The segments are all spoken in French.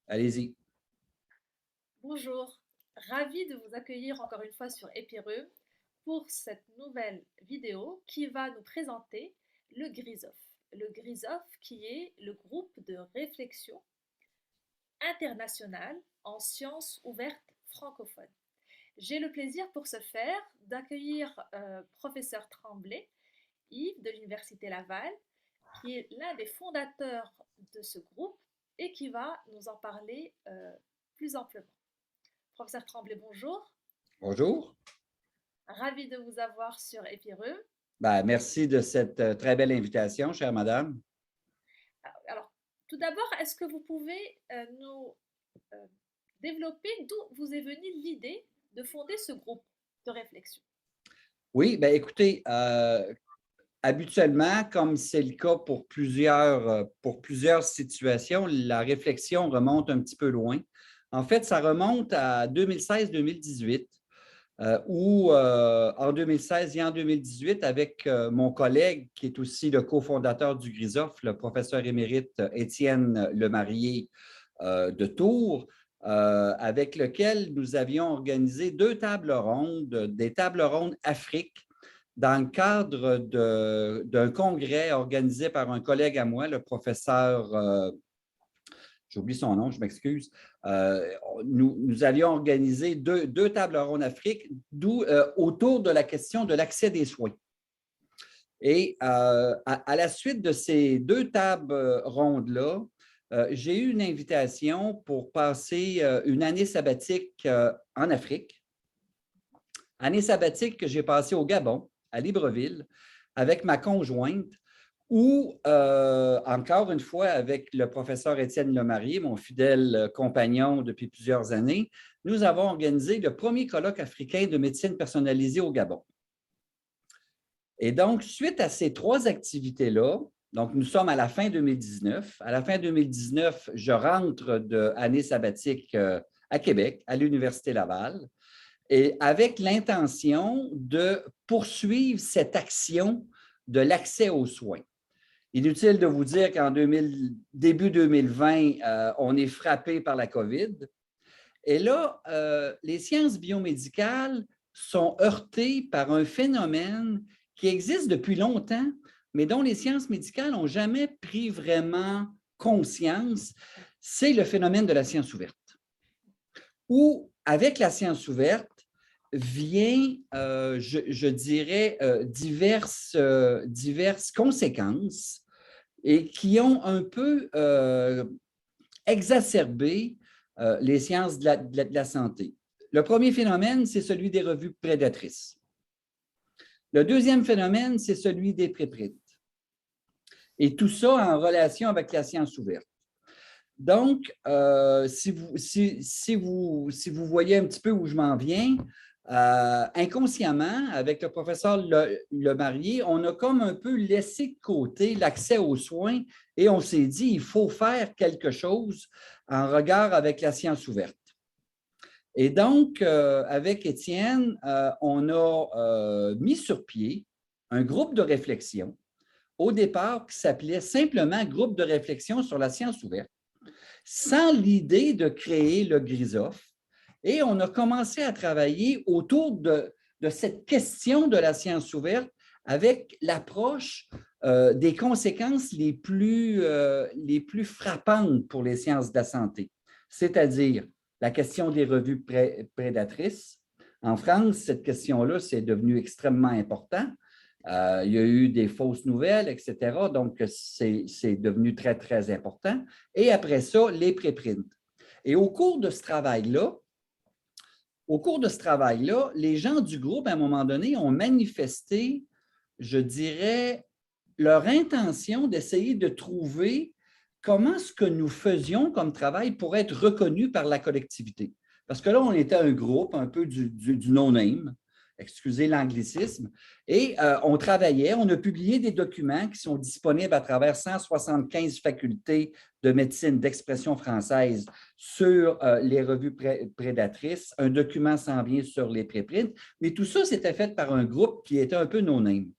Allez-y. Bonjour, ravi de vous accueillir encore une fois sur Épireux pour cette nouvelle vidéo qui va nous présenter le GRISOF. Le GRISOF qui est le groupe de réflexion international en sciences ouvertes francophones. J'ai le plaisir pour ce faire d'accueillir professeur Tremblay, Yves de l'Université Laval, qui est l'un des fondateurs de ce groupe et qui va nous en parler plus amplement. Professeur Tremblay, bonjour. Bonjour. Ravi de vous avoir sur Épireux. Ben, merci de cette très belle invitation, chère madame. Alors, tout d'abord, est-ce que vous pouvez nous euh, développer d'où vous est venue l'idée de fonder ce groupe de réflexion? Oui, ben écoutez, habituellement, comme c'est le cas pour plusieurs situations, la réflexion remonte un petit peu loin. En fait, ça remonte à 2016-2018, où en 2016 et en 2018, avec mon collègue qui est aussi le cofondateur du GRISOF, le professeur émérite Étienne Lemarié de Tours, avec lequel nous avions organisé deux tables rondes, des tables rondes Afrique, dans le cadre d'un congrès organisé par un collègue à moi, le professeur, j'oublie son nom, je m'excuse, nous avions organisé deux tables rondes Afrique autour de la question de l'accès des soins. Et à la suite de ces deux tables rondes-là, j'ai eu une invitation pour passer une année sabbatique en Afrique. Année sabbatique que j'ai passée au Gabon, à Libreville, avec ma conjointe, où, encore une fois, avec le professeur Étienne Lemarié, mon fidèle compagnon depuis plusieurs années, nous avons organisé le premier colloque africain de médecine personnalisée au Gabon. Et donc, suite à ces trois activités-là, donc nous sommes à la fin 2019. À la fin 2019, je rentre de année sabbatique à Québec, à l'Université Laval, et avec l'intention de poursuivre cette action de l'accès aux soins. Inutile de vous dire qu'en début 2020, on est frappé par la COVID. Et là, les sciences biomédicales sont heurtées par un phénomène qui existe depuis longtemps, mais dont les sciences médicales n'ont jamais pris vraiment conscience, c'est le phénomène de la science ouverte. Où, avec la science ouverte, vient, je dirais, diverses conséquences et qui ont un peu exacerbé les sciences de la santé. Le premier phénomène, c'est celui des revues prédatrices. Le deuxième phénomène, c'est celui des préprints. Et tout ça en relation avec la science ouverte. Donc, si vous voyez un petit peu où je m'en viens, inconsciemment, avec le professeur Lemarié, on a comme un peu laissé de côté l'accès aux soins et on s'est dit il faut faire quelque chose en regard avec la science ouverte. Et donc, avec Étienne, on a mis sur pied un groupe de réflexion, au départ, qui s'appelait simplement Groupe de réflexion sur la science ouverte, sans l'idée de créer le GRISOF. Et on a commencé à travailler autour de cette question de la science ouverte avec l'approche des conséquences les plus frappantes pour les sciences de la santé, c'est-à-dire la question des revues prédatrices. En France, cette question-là, c'est devenu extrêmement important. Il y a eu des fausses nouvelles, etc. Donc, c'est devenu très, très important. Et après ça, les préprints. Et au cours de ce travail-là, les gens du groupe, à un moment donné, ont manifesté, je dirais, leur intention d'essayer de trouver comment ce que nous faisions comme travail pourrait être reconnu par la collectivité. Parce que là, on était un groupe un peu du no-name, excusez l'anglicisme, et on travaillait, on a publié des documents qui sont disponibles à travers 175 facultés de médecine d'expression française sur les revues prédatrices. Un document s'en vient sur les préprints, mais tout ça, c'était fait par un groupe qui était un peu no-name.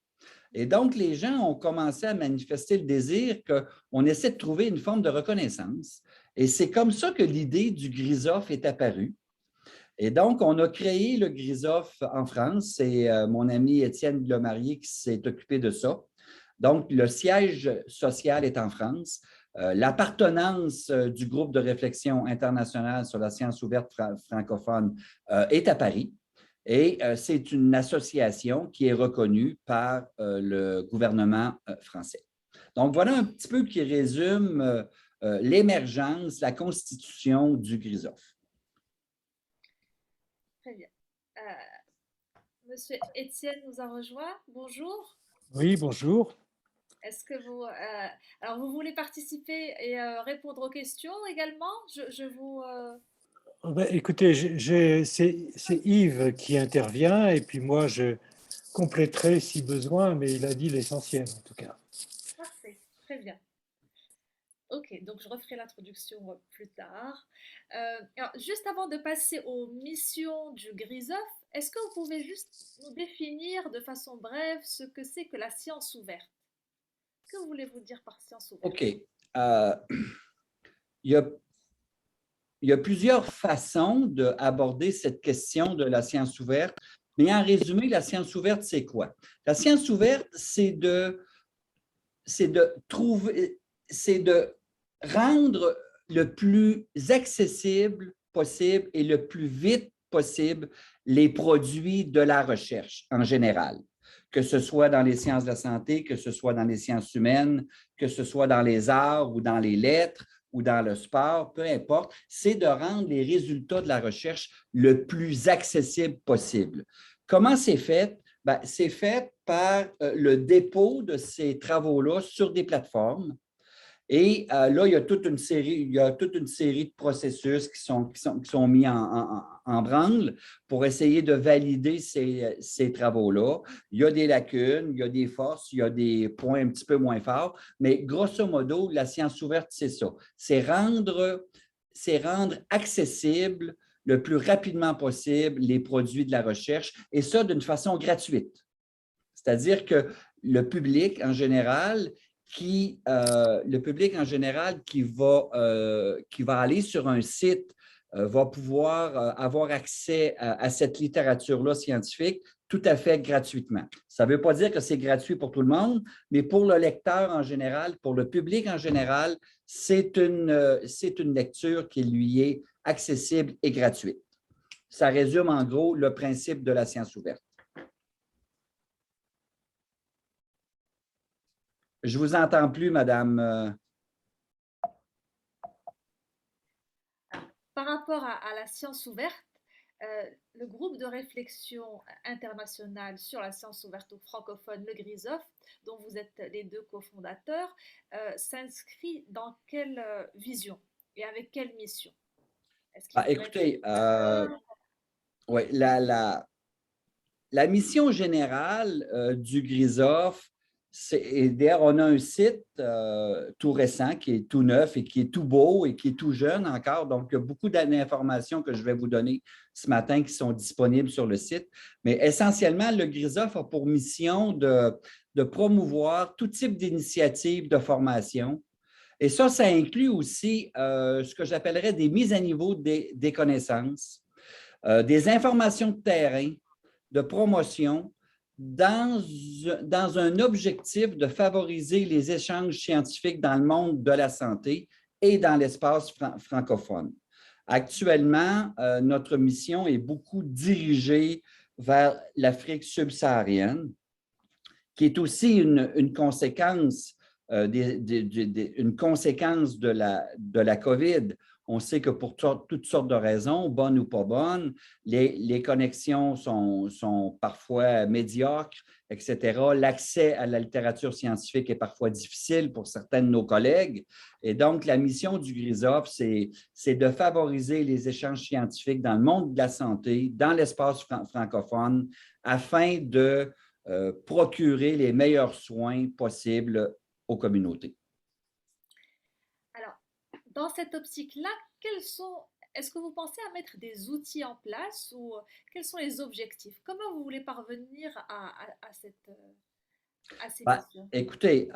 Et donc, les gens ont commencé à manifester le désir qu'on essaie de trouver une forme de reconnaissance. Et c'est comme ça que l'idée du GRISOF est apparue. Et donc, on a créé le GRISOF en France. C'est mon ami Étienne Lemarié qui s'est occupé de ça. Donc, le siège social est en France. L'appartenance du groupe de réflexion internationale sur la science ouverte francophone est à Paris. Et c'est une association qui est reconnue par le gouvernement français. Donc, voilà un petit peu qui résume l'émergence, la constitution du GRISOF. Très bien. Monsieur Étienne nous a rejoint. Bonjour. Oui, bonjour. Est-ce que vous, alors vous voulez participer et répondre aux questions également? Je vous. Écoutez, c'est Yves qui intervient et puis moi je compléterai si besoin, mais il a dit l'essentiel en tout cas. Parfait, très bien. Ok, donc je referai l'introduction plus tard. Alors, juste avant de passer aux missions du GRISOF, est-ce que vous pouvez juste nous définir de façon brève ce que c'est que la science ouverte? Que voulez-vous dire par science ouverte? OK. Il y a plusieurs façons d'aborder cette question de la science ouverte, mais en résumé, la science ouverte, c'est quoi? La science ouverte, c'est de rendre le plus accessible possible et le plus vite possible les produits de la recherche en général, que ce soit dans les sciences de la santé, que ce soit dans les sciences humaines, que ce soit dans les arts ou dans les lettres ou dans le sport, peu importe, c'est de rendre les résultats de la recherche le plus accessible possible. Comment c'est fait? Ben, c'est fait par le dépôt de ces travaux-là sur des plateformes. Et là, il y a toute une série de processus qui sont mis en branle pour essayer de valider ces travaux-là. Il y a des lacunes, il y a des forces, il y a des points un petit peu moins forts, mais grosso modo, la science ouverte, c'est ça. C'est rendre accessible le plus rapidement possible les produits de la recherche, et ça d'une façon gratuite. C'est-à-dire que le public en général qui va aller sur un site va pouvoir avoir accès à cette littérature-là scientifique tout à fait gratuitement. Ça ne veut pas dire que c'est gratuit pour tout le monde, mais pour le lecteur en général, pour le public en général, c'est une lecture qui lui est accessible et gratuite. Ça résume en gros le principe de la science ouverte. Je ne vous entends plus, madame. Par rapport à la science ouverte, le groupe de réflexion international sur la science ouverte aux francophones, le GRISOF, dont vous êtes les deux cofondateurs, s'inscrit dans quelle vision et avec quelle mission? Écoutez, ouais, la mission générale du GRISOF, d'ailleurs, on a un site tout récent qui est tout neuf et qui est tout beau et qui est tout jeune encore. Donc, il y a beaucoup d'informations que je vais vous donner ce matin qui sont disponibles sur le site. Mais essentiellement, le GRISOF a pour mission de promouvoir tout type d'initiatives de formation. Et ça inclut aussi ce que j'appellerais des mises à niveau des connaissances, des informations de terrain, de promotion, dans un objectif de favoriser les échanges scientifiques dans le monde de la santé et dans l'espace francophone. Actuellement, notre mission est beaucoup dirigée vers l'Afrique subsaharienne, qui est aussi une conséquence, une conséquence de la COVID. On sait que pour toutes sortes de raisons, bonnes ou pas bonnes, les connexions sont parfois médiocres, etc. L'accès à la littérature scientifique est parfois difficile pour certains de nos collègues. Et donc, la mission du GRISOF, c'est de favoriser les échanges scientifiques dans le monde de la santé, dans l'espace francophone, afin de procurer les meilleurs soins possibles aux communautés. Alors, dans cette optique-là, est-ce que vous pensez à mettre des outils en place ou quels sont les objectifs? Comment vous voulez parvenir à ces missions? Écoutez,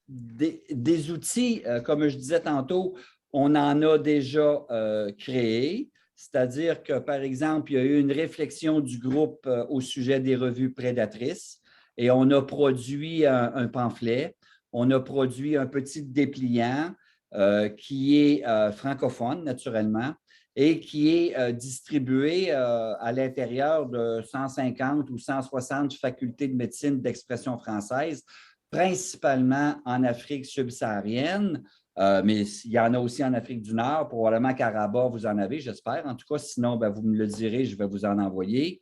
des outils, comme je disais tantôt, on en a déjà créé, c'est-à-dire que, par exemple, il y a eu une réflexion du groupe au sujet des revues prédatrices et on a produit un pamphlet, on a produit un petit dépliant qui est francophone, naturellement, et qui est distribué à l'intérieur de 150 ou 160 facultés de médecine d'expression française, principalement en Afrique subsaharienne, mais il y en a aussi en Afrique du Nord. Probablement qu'à Rabat, vous en avez, j'espère. En tout cas, sinon, ben, vous me le direz, je vais vous en envoyer.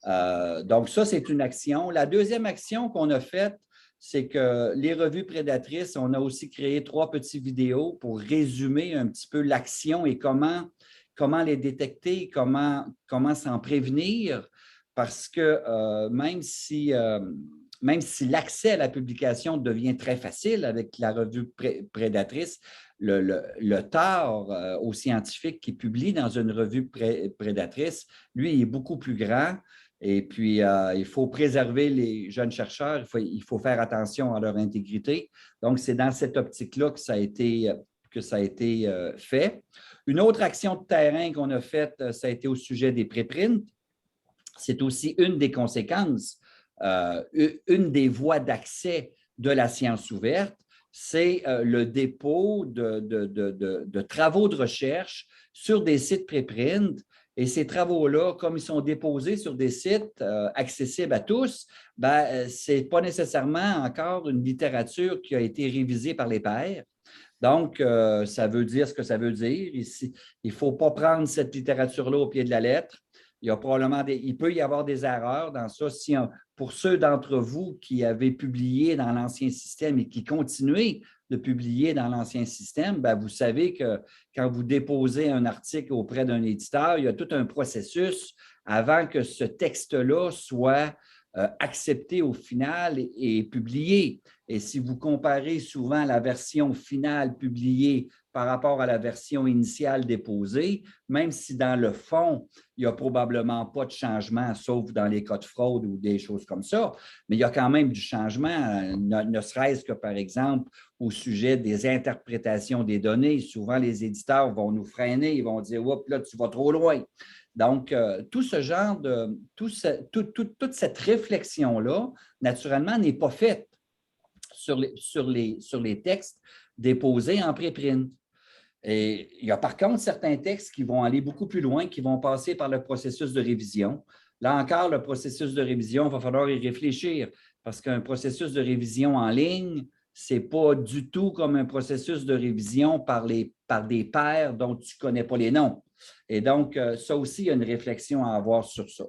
Donc, ça, c'est une action. La deuxième action qu'on a faite, c'est que les revues prédatrices, on a aussi créé 3 petites vidéos pour résumer un petit peu l'action et comment les détecter, comment s'en prévenir, parce que même si l'accès à la publication devient très facile avec la revue prédatrice, le tort aux scientifiques qui publient dans une revue prédatrice, lui, il est beaucoup plus grand. Et puis, il faut préserver les jeunes chercheurs, il faut faire attention à leur intégrité. Donc, c'est dans cette optique-là que ça a été fait. Une autre action de terrain qu'on a faite, ça a été au sujet des préprints. C'est aussi une des conséquences, une des voies d'accès de la science ouverte, c'est le dépôt de travaux de recherche sur des sites préprint. Et ces travaux-là, comme ils sont déposés sur des sites accessibles à tous, ce n'est pas nécessairement encore une littérature qui a été révisée par les pairs. Donc, ça veut dire ce que ça veut dire. Il ne faut pas prendre cette littérature-là au pied de la lettre. Il peut y avoir des erreurs dans ça. Pour ceux d'entre vous qui avaient publié dans l'ancien système et qui continuez de publier dans l'ancien système, vous savez que quand vous déposez un article auprès d'un éditeur, il y a tout un processus avant que ce texte-là soit accepté au final et publié. Et si vous comparez souvent la version finale publiée par rapport à la version initiale déposée, même si dans le fond, il n'y a probablement pas de changement, sauf dans les cas de fraude ou des choses comme ça, mais il y a quand même du changement, ne serait-ce que, par exemple, au sujet des interprétations des données. Souvent, les éditeurs vont nous freiner, ils vont dire « Oups, là, tu vas trop loin ». Donc, tout ce genre toute cette réflexion-là, naturellement, n'est pas faite sur les textes déposés en préprint. Et il y a par contre certains textes qui vont aller beaucoup plus loin, qui vont passer par le processus de révision. Là encore, le processus de révision, il va falloir y réfléchir parce qu'un processus de révision en ligne, ce n'est pas du tout comme un processus de révision par des pairs dont tu ne connais pas les noms. Et donc, ça aussi, il y a une réflexion à avoir sur ça.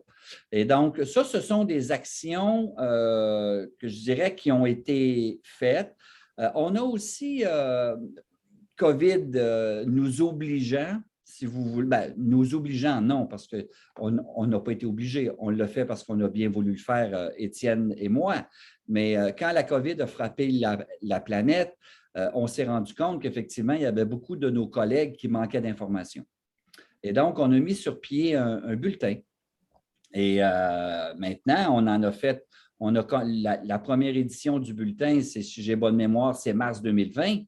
Et donc, ça, ce sont des actions que je dirais qui ont été faites. On a aussi COVID nous obligeant, si vous voulez, nous obligeant, non, parce qu'on n'a pas été obligés. On l'a fait parce qu'on a bien voulu le faire, Étienne et moi. Mais quand la COVID a frappé la planète, on s'est rendu compte qu'effectivement, il y avait beaucoup de nos collègues qui manquaient d'informations. Et donc, on a mis sur pied un bulletin. Et maintenant, on en a fait, la première édition du bulletin, si j'ai bonne mémoire, c'est mars 2020.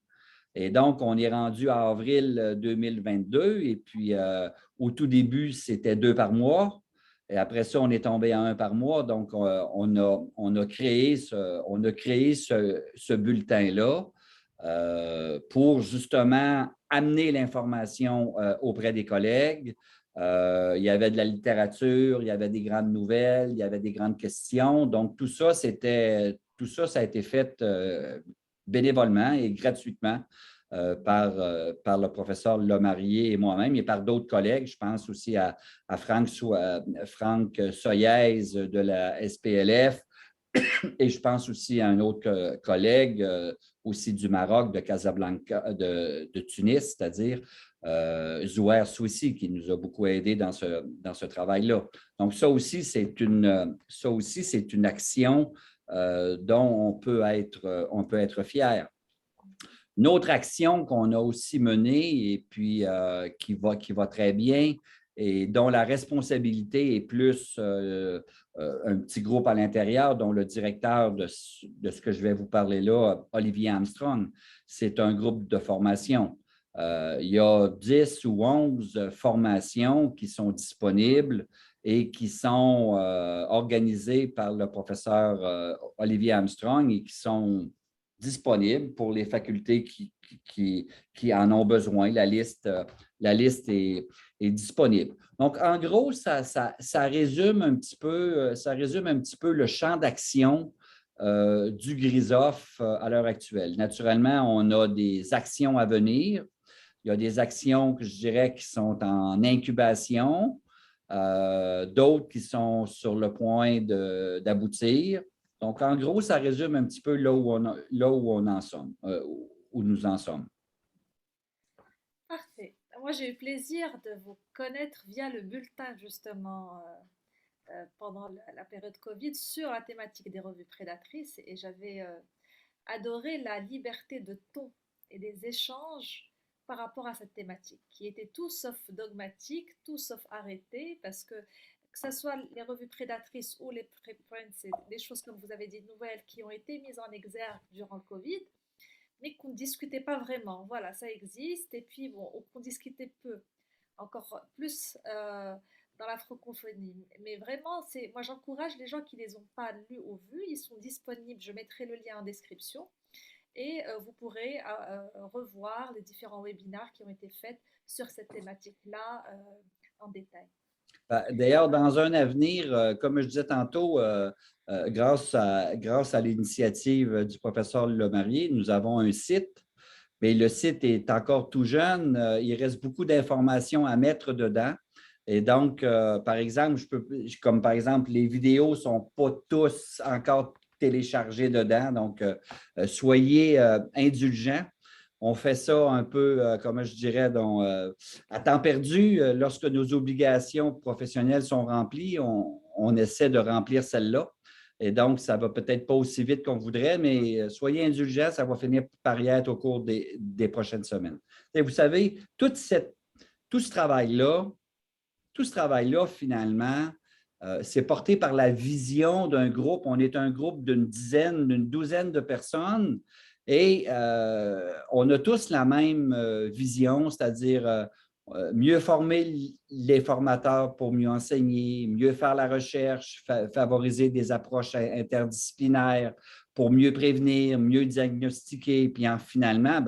Et donc, on est rendu à avril 2022. Et puis, au tout début, c'était 2 par mois. Et après ça, on est tombé à 1 par mois. Donc, on a créé ce bulletin-là pour justement amener l'information auprès des collègues. Il y avait de la littérature, il y avait des grandes nouvelles, il y avait des grandes questions. Donc, tout ça, ça a été fait bénévolement et gratuitement par le professeur Lemarié et moi-même et par d'autres collègues. Je pense aussi à Franck Soyez de la SPLF et je pense aussi à un autre collègue aussi du Maroc, de Casablanca, de Tunis, c'est-à-dire Zouer Souissi, qui nous a beaucoup aidés dans ce travail-là. Donc, ça aussi, c'est une action dont on peut être fier. Une autre action qu'on a aussi menée et puis qui va très bien et dont la responsabilité est plus un petit groupe à l'intérieur, dont le directeur de ce que je vais vous parler là, Olivier Armstrong, c'est un groupe de formation. Il y a 10 ou 11 formations qui sont disponibles et qui sont organisées par le professeur Olivier Armstrong et qui sont disponibles pour les facultés qui en ont besoin. La liste est disponible. Donc, en gros, ça résume un petit peu, le champ d'action du GRISOF à l'heure actuelle. Naturellement, on a des actions à venir. Il y a des actions que je dirais qui sont en incubation, d'autres qui sont sur le point d'aboutir. Donc, en gros, ça résume un petit peu là où on en sommes, où nous en sommes. Parfait. Moi, j'ai eu le plaisir de vous connaître via le bulletin, justement, pendant la période Covid, sur la thématique des revues prédatrices. Et j'avais adoré la liberté de ton et des échanges par rapport à cette thématique, qui était tout sauf dogmatique, tout sauf arrêté, parce que ce soit les revues prédatrices ou les preprints, c'est des choses, comme vous avez dit, nouvelles, qui ont été mises en exergue durant le Covid, mais qu'on ne discutait pas vraiment. Voilà, ça existe, et puis bon, qu'on discutait peu, encore plus dans la francophonie. Mais vraiment, moi j'encourage les gens qui ne les ont pas lus ou vus, ils sont disponibles, je mettrai le lien en description, et vous pourrez revoir les différents webinaires qui ont été faits sur cette thématique-là en détail. D'ailleurs, dans un avenir, comme je disais tantôt, grâce à l'initiative du professeur Lemarié, nous avons un site, mais le site est encore tout jeune. Il reste beaucoup d'informations à mettre dedans. Et donc, par exemple, comme par exemple, les vidéos ne sont pas tous encore téléchargées dedans. Donc, soyez indulgents. On fait ça un peu, comme je dirais, à temps perdu. Lorsque nos obligations professionnelles sont remplies, on essaie de remplir celles-là. Et donc, ça ne va peut-être pas aussi vite qu'on voudrait, mais soyez indulgents, ça va finir par y être au cours des prochaines semaines. Et vous savez, tout ce travail-là, finalement, c'est porté par la vision d'un groupe. On est un groupe d'une douzaine de personnes et on a tous la même vision, c'est-à-dire mieux former les formateurs pour mieux enseigner, mieux faire la recherche, favoriser des approches interdisciplinaires pour mieux prévenir, mieux diagnostiquer, puis finalement,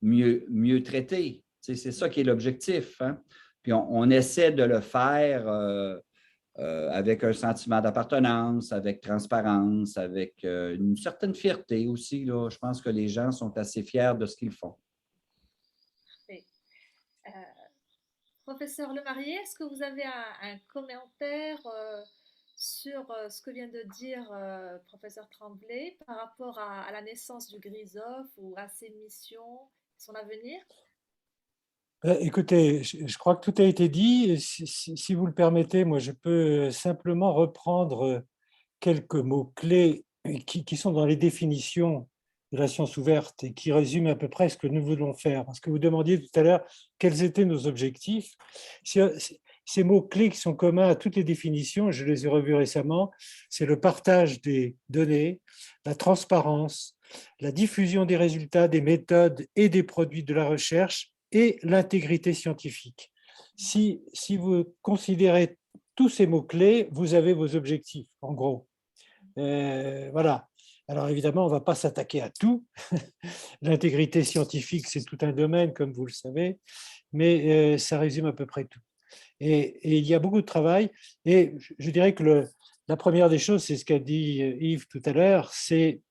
mieux traiter. C'est ça qui est l'objectif. Hein? Puis on essaie de le faire avec un sentiment d'appartenance, avec transparence, avec une certaine fierté aussi. Là. Je pense que les gens sont assez fiers de ce qu'ils font. Parfait. Professeur Lemarié, est-ce que vous avez un commentaire sur ce que vient de dire professeur Tremblay par rapport à la naissance du GRISOF ou à ses missions, son avenir? Écoutez, je crois que tout a été dit. Si vous le permettez, moi, je peux simplement reprendre quelques mots-clés qui sont dans les définitions de la science ouverte et qui résument à peu près ce que nous voulons faire. Parce que vous demandiez tout à l'heure quels étaient nos objectifs. Ces mots-clés qui sont communs à toutes les définitions, je les ai revus récemment, c'est le partage des données, la transparence, la diffusion des résultats, des méthodes et des produits de la recherche et l'intégrité scientifique. Si vous considérez tous ces mots-clés, vous avez vos objectifs, en gros. Voilà. Alors évidemment, on ne va pas s'attaquer à tout. L'intégrité scientifique, c'est tout un domaine, comme vous le savez, mais ça résume à peu près tout. Et il y a beaucoup de travail. Et je dirais que la première des choses, c'est ce qu'a dit Yves tout à l'heure, c'est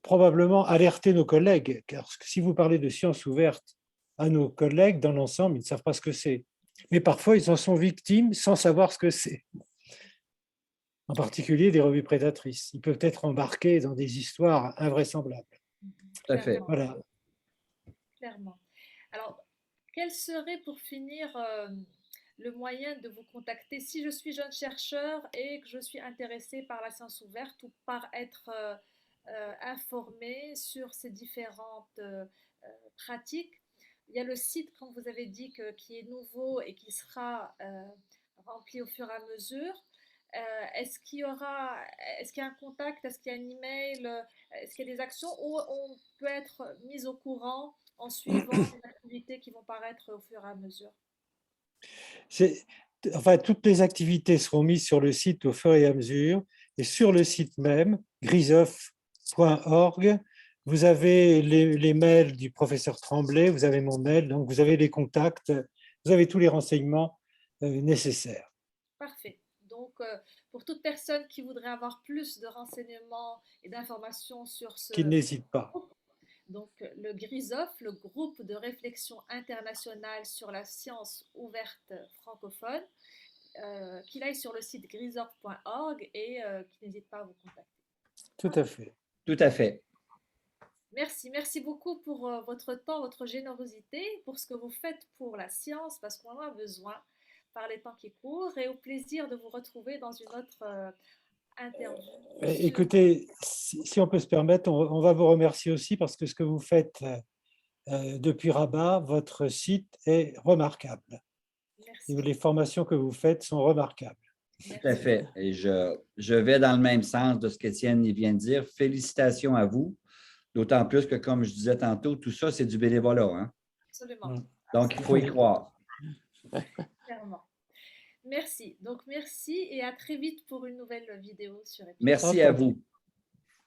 probablement alerter nos collègues. Car si vous parlez de sciences ouvertes à nos collègues, dans l'ensemble, ils ne savent pas ce que c'est. Mais parfois, ils en sont victimes sans savoir ce que c'est. En particulier des revues prédatrices. Ils peuvent être embarqués dans des histoires invraisemblables. Tout à fait. Voilà. Clairement. Alors, quel serait pour finir le moyen de vous contacter si je suis jeune chercheur et que je suis intéressée par la science ouverte ou par être informée sur ces différentes pratiques? Il y a le site, comme vous avez dit, qui est nouveau et qui sera rempli au fur et à mesure. Est-ce qu'il y aura, est-ce qu'il y a un contact, est-ce qu'il y a un email, est-ce qu'il y a des actions où on peut être mis au courant en suivant les activités qui vont paraître au fur et à mesure? Enfin, toutes les activités seront mises sur le site au fur et à mesure. Et sur le site même, grisof.org, vous avez les mails du professeur Tremblay, vous avez mon mail, donc vous avez les contacts, vous avez tous les renseignements nécessaires. Parfait. Donc, pour toute personne qui voudrait avoir plus de renseignements et d'informations sur ce Qu'ils n'hésitent pas. groupe, donc le GRISOF, le groupe de réflexion internationale sur la science ouverte francophone, qu'il aille sur le site grisof.org et qu'il n'hésite pas à vous contacter. Tout à fait. Tout à fait. Merci beaucoup pour votre temps, votre générosité, pour ce que vous faites pour la science, parce qu'on en a besoin par les temps qui courent, et au plaisir de vous retrouver dans une autre interview. Écoutez, si on peut se permettre, on va vous remercier aussi parce que ce que vous faites depuis Rabat, votre site est remarquable. Merci. Et les formations que vous faites sont remarquables. Tout à fait. Et je vais dans le même sens de ce qu'Étienne vient de dire. Félicitations à vous. D'autant plus que, comme je disais tantôt, tout ça, c'est du bénévolat. Hein? Absolument. Donc, il faut y croire. Clairement. Merci. Donc, merci et à très vite pour une nouvelle vidéo sur Epic. Merci à vous.